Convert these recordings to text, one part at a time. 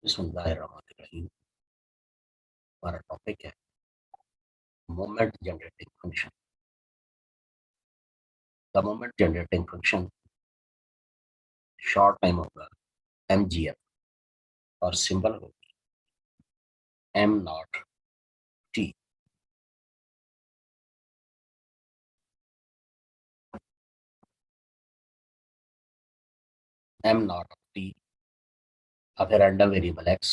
बिस्मिल्लाहिर्रहमानिर्रहीम। हमारा टॉपिक है moment generating function. The moment generating function short time होगा MGF और सिंबल होगी M0T। M0T of a random variable x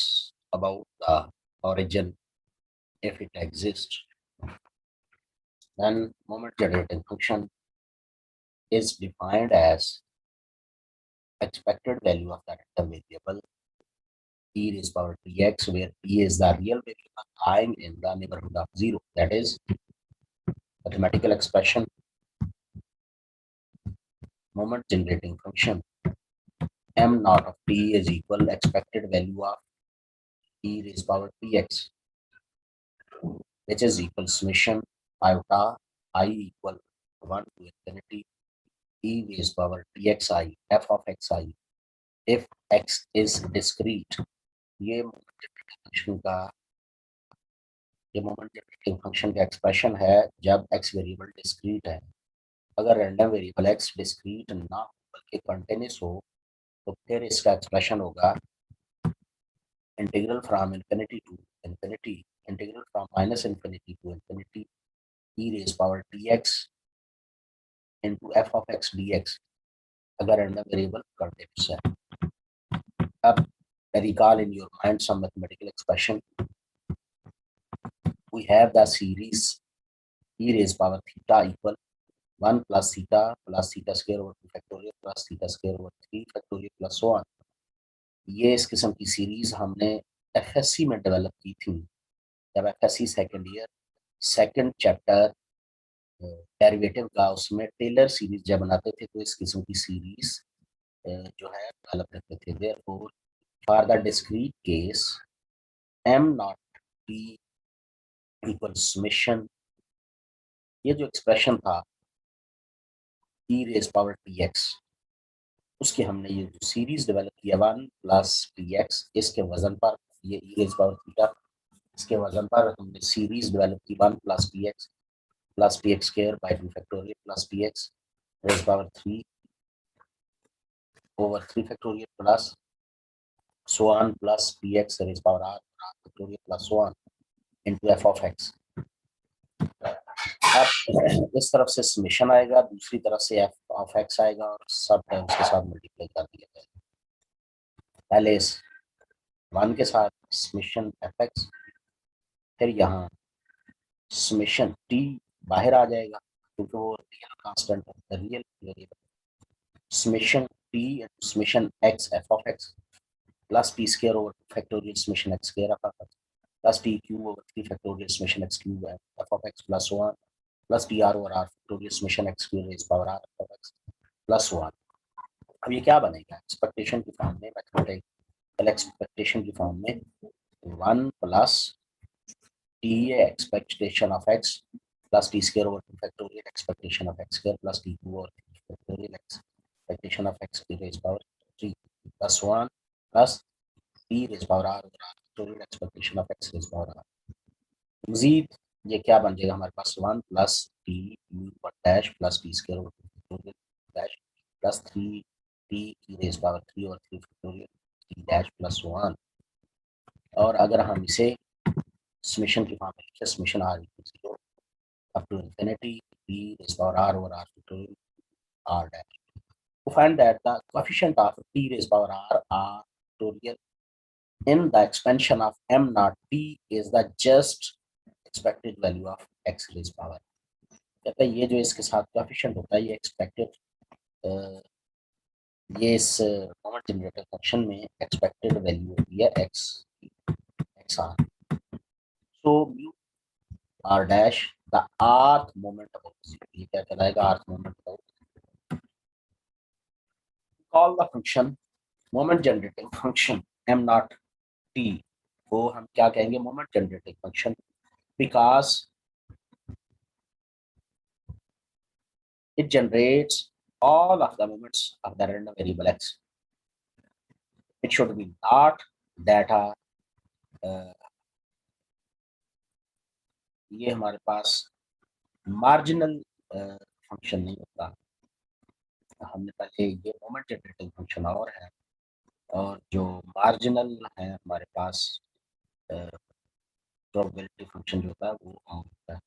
about the origin if it exists. Then moment generating function is defined as expected value of the random variable e raised power tx, where p is the real variable lying in the neighborhood of zero. That is mathematical expression moment generating function m naught of t is equal expected value of e raised power tx, which is equal summation iota I equal 1 to infinity e raised power txi f of xi if x is discrete. ये moment generating function का expression है जब x variable discrete है। अगर random variable x discrete ना हो बल्कि continuous हो तो फिर इसका एक्सप्रेशन होगा integral from infinity to infinity, integral from minus infinity to infinity e raise power tx into f of x dx अगर रैंडम वेरिएबल कंटिन्यूस है। अब recall in your mind some mathematical expression. We have the series e raised power theta equal 1 plus theta square over 2 factorial plus theta square over 3 factorial plus so on. ये इस किस्म की series हमने FSc में develop की थी जब FSc second year second chapter derivative का उसमें टेलर सीरीज जब बनाते थे तो इस किस्म की सीरीज जो है डेवलप करते थे। Therefore for the discrete case m not t equal summation, ये जो एक्सप्रेशन था e रेज पावर tx उसके हमने ये जो सीरीज डेवलप किया 1 प्लस tx इसके वजन पर ये e रेज पावर थीटा इसके वजन पर हमने सीरीज डेवलप की 1 plus px square by 2 factorial plus px raise power 3 over 3 factorial plus so on plus px raised power r factorial plus so on into f of x। अब इस तरफ से summation आएगा, दूसरी तरफ से f of x आएगा और सब टर्म्स के साथ मल्टीप्लाई कर दिया जाएगा। पहले इस 1 के साथ समेशन fx, फिर यहाँ समेशन t बाहर आ जाएगा क्योंकि वो रियल कांस्टेंट है, real variable. Summation t summation x f of x plus t square over factorial summation x square f of x plus t cube over 3 factorial summation x cube f of x plus so on plus t r over r factorial summation x square raised power r f of x plus so on। अब ये क्या बनेगा expectation की form में, mathematical expectation की form में 1 plus t expectation of x plus t square over 2 factorial expectation of x square plus t cube over 3 factorial expectation of x raised power 3 plus 1 plus t raised power r over r factorial expectation of x raised power r। मजीद ये क्या बन जाएगा हमारे पास 1 plus T one dash plus T square over 2 factorial dash plus 3 T की raise power 3 और 3 factorial T dash plus 1। और अगर हम इसे समेशन की फॉर्म में लिखें summation r equal 0 up to infinity T raise power r over r factorial r dash. To find that the coefficient of t raised power r factorial in the expansion of m naught t is the just expected value of x raised power। कहता है ये जो इसके साथ coefficient होता है ये expected ये इस मोमेंट जनरेटर फंक्शन में एक्सपेक्टेड वैल्यू होती है x r। So mu r dash the rth moment about, ये क्या कहलाएगा rth moment about. Call the function moment generating function m naught t को हम क्या कहेंगे moment generating function, because it generates all of the moments of the random variable x. It should be not data, ये हमारे पास marginal function नहीं होता। हमने पहले ये मोमेंट जनरेटिंग फंक्शन और है, और जो मार्जिनल है हमारे पास प्रोबेबिलिटी फंक्शन जो होता है वो और होता है।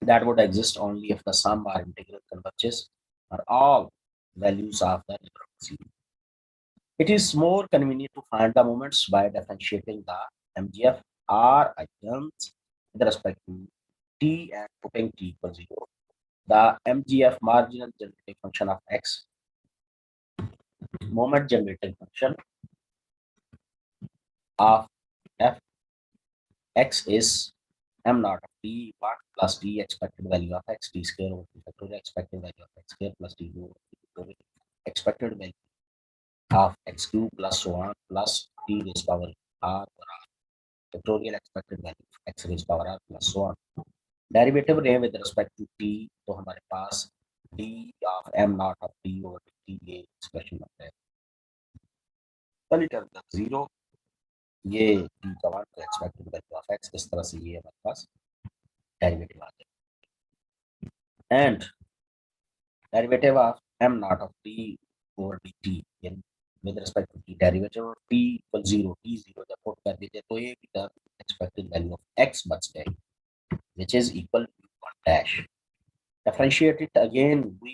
That would exist only if the sum or integral converges or all values of the neighborhood zero. It is more convenient to find the moments by differentiating the MGF R items with respect to t and putting t equals 0. The MGF marginal generating function of x, moment generating function of f x is m naught of t part plus t expected value of x t square over t factorial expected value of x square plus t over expected value of x cube plus so on plus t raised power r over r factorial expected value of x raised power r plus so on. Derivative रहे with respect to t, तो हमारे पास d of m naught of t over t ये expression बनता है। पहली term zero, ये t का one तो एक्सपेक्टेड वैल्यू ऑफ x, इस तरह से ये हमारे पास डेरिवेटिव आ जाए। And derivative of m naught of t over dt with respect to t, derivative of t equal 0, t 0 जब पुट कर दीजिए तो ये term expected value of x बच जाएगी, which is equal to 1 dash. Differentiate it again, we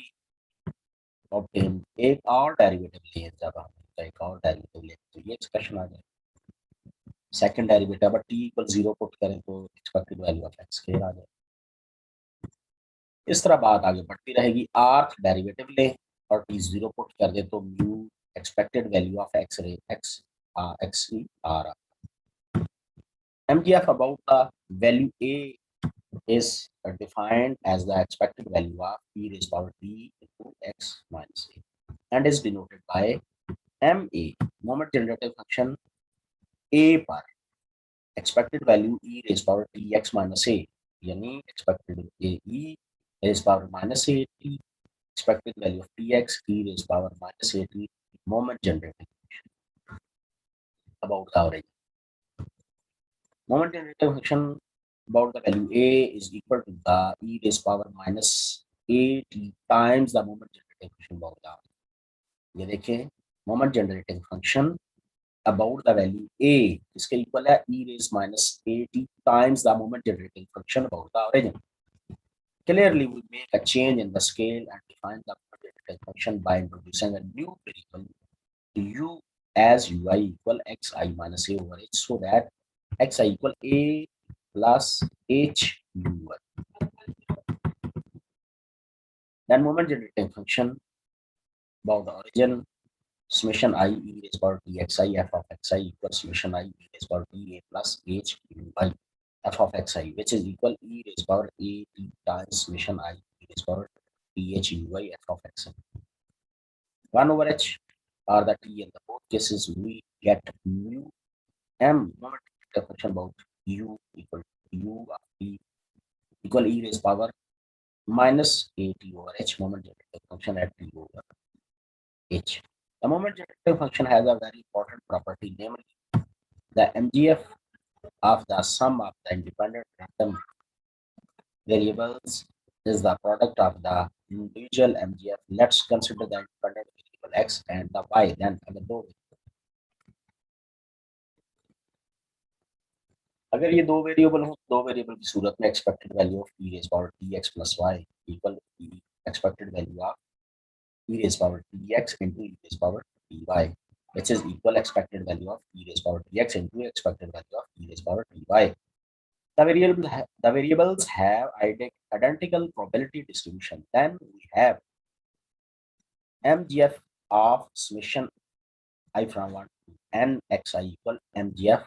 obtain एक और derivative ले, जब हम एक और डेरिवेटिव ले तो ये एक्सप्रेशन आ जाए। सेकंड डेरिवेटिव अब t equal 0 पुट करें तो expected value of x square आ जाए। इस तरह बात आगे बढ़ती रहेगी। आर्थ डेरिवेटिव ले और t 0 पुट कर दे तो mu expected value of x रे x की r MGF about the value a is defined as the expected value of e raised power t into x minus a and is denoted by MA, moment generative function a पर expected value e raised power t x minus a, यानी expected a e raised power minus a t, expected value of tx e raised power minus a t, moment generating function about the origin. Moment generating function about the value a is equal to the e raised power minus a t times the moment generating function about the origin. ये देखिए moment generating function about the value a इसके equal है e raised minus a t times the moment generating function about the origin. Clearly, we make a change in the scale and define the moment generating function by introducing a new variable u as ui equal xi minus a over h, so that xi equal a plus h ui. Then moment generating function about the origin summation I e raised power t xi f of xi equals summation I e raised power t a plus h ui f of xi, which is equal e raised power a t times summation I e raised power t h ui f of xi. 1 over h are the t in the both cases. We get mu m moment function about u equal to u of t equal e raised power minus a t over h moment generating function at t over h. The moment generating function has a very important property, namely the MGF of the sum of the independent random variables is the product of the individual MGF. Let's consider the independent variable x and the y. Then अगर दो variable हो, दो variable की सूरत में expected value of e raised power tx plus y equal expected value of e raised power tx into e raised power ty, which is equal expected value of e raised power tx into expected value of e raised power ty. The variables have identical probability distribution. Then we have MGF of summation I from 1 to n xi equal MGF